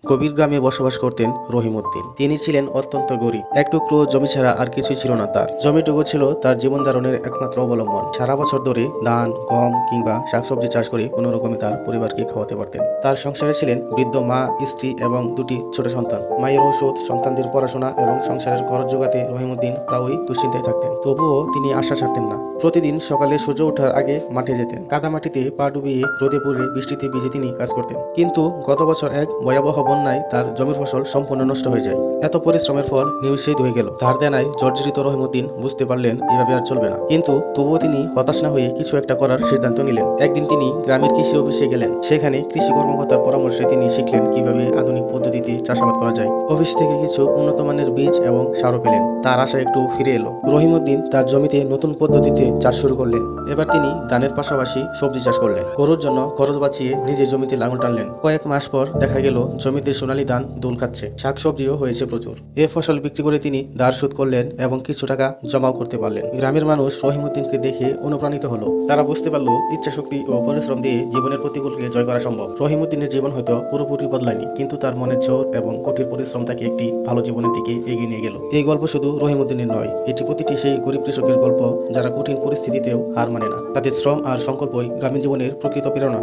গভীর গ্রামে বসবাস করতেন রহিমউদ্দিন। তিনি ছিলেন অত্যন্ত গরিব। এক টুকরো জমি ছাড়া আর কিছুই ছিল না তার। জমিটুকু ছিল তার জীবন ধারণের একমাত্র অবলম্বন। সারা বছর ধরে ধান, গম কিংবা শাকসবজি চাষ করে কোনো রকমে তার পরিবারকে খাওয়াতে পারতেন। তার সংসারে ছিলেন বৃদ্ধ মা, স্ত্রী এবং দুটি ছোট সন্তান। মায়ের ওষুধ, সন্তানদের পড়াশোনা এবং সংসারের খরচ যোগাতে রহিমউদ্দিন প্রায়ই দুশ্চিন্তায় থাকতেন। তবুও তিনি আশা ছাড়তেন না। প্রতিদিন সকালে সূর্য ওঠার আগে মাঠে যেতেন। কাদামাটিতে পা ডুবিয়ে রোদে পুড়ে বৃষ্টিতে ভিজে তিনি কাজ করতেন। কিন্তু গত বছর এক ভয়াবহ বন্যায় তার জমির ফসল সম্পূর্ণ নষ্ট হয়ে যায়। এত পরিশ্রমের ফল নিমিষেই ধুয়ে গেল। ধার দেনায় জর্জরিত রহিমউদ্দিন বুঝতে পারলেন এভাবে আর চলবে না। কিন্তু তবুও তিনি হতাশ না হয়ে কিছু একটা করার সিদ্ধান্ত নিলেন। একদিন তিনি গ্রামের কৃষি অফিসে গেলেন। সেখানে কৃষি কর্মকর্তার পরামর্শে তিনি শিখলেন কিভাবে আধুনিক পদ্ধতিতে চাষাবাদ করা যায়। অফিস থেকে কিছু উন্নত মানের বীজ এবং সারও পেলেন। তার আশা একটু ফিরে এলো। রহিমউদ্দিন তার জমিতে নতুন পদ্ধতিতে চাষ শুরু করলেন। এবার তিনি ধানের পাশাপাশি সবজি চাষ করলেন। গরুর জন্য খরচ বাঁচিয়ে নিজের জমিতে লাঙল টানলেন। কয়েক মাস পর দেখা গেল জমিতে সোনালী ধান দোল খাচ্ছে। শাকসবজিও হয়েছে প্রচুর। এ ফসল বিক্রি করে তিনি ধার শোধ করলেন এবং কিছু টাকা জমাও করতে পারলেন। গ্রামের মানুষ রহিমউদ্দিনকে দেখে অনুপ্রাণিত হলো। তারা বুঝতে পারল ইচ্ছাশক্তি ও পরিশ্রম দিয়ে জীবনের প্রতিকূলকে জয় করা সম্ভব। রহিমউদ্দিনের জীবন হয়তো পুরোপুরি বদলায়নি, কিন্তু তার মনের জোর এবং কঠিন পরিশ্রম তাকে একটি ভালো জীবনের দিকে এগিয়ে নিয়ে গেল। এই গল্প শুধু রহিমউদ্দিনের নয়, এটি প্রতিটি সেই গরিব কৃষকের গল্প যারা কঠিন পরিস্থিতিতেও হার মানে না। তাদের শ্রম আর সংকল্পই গ্রামীণ জীবনের প্রকৃত প্রেরণা।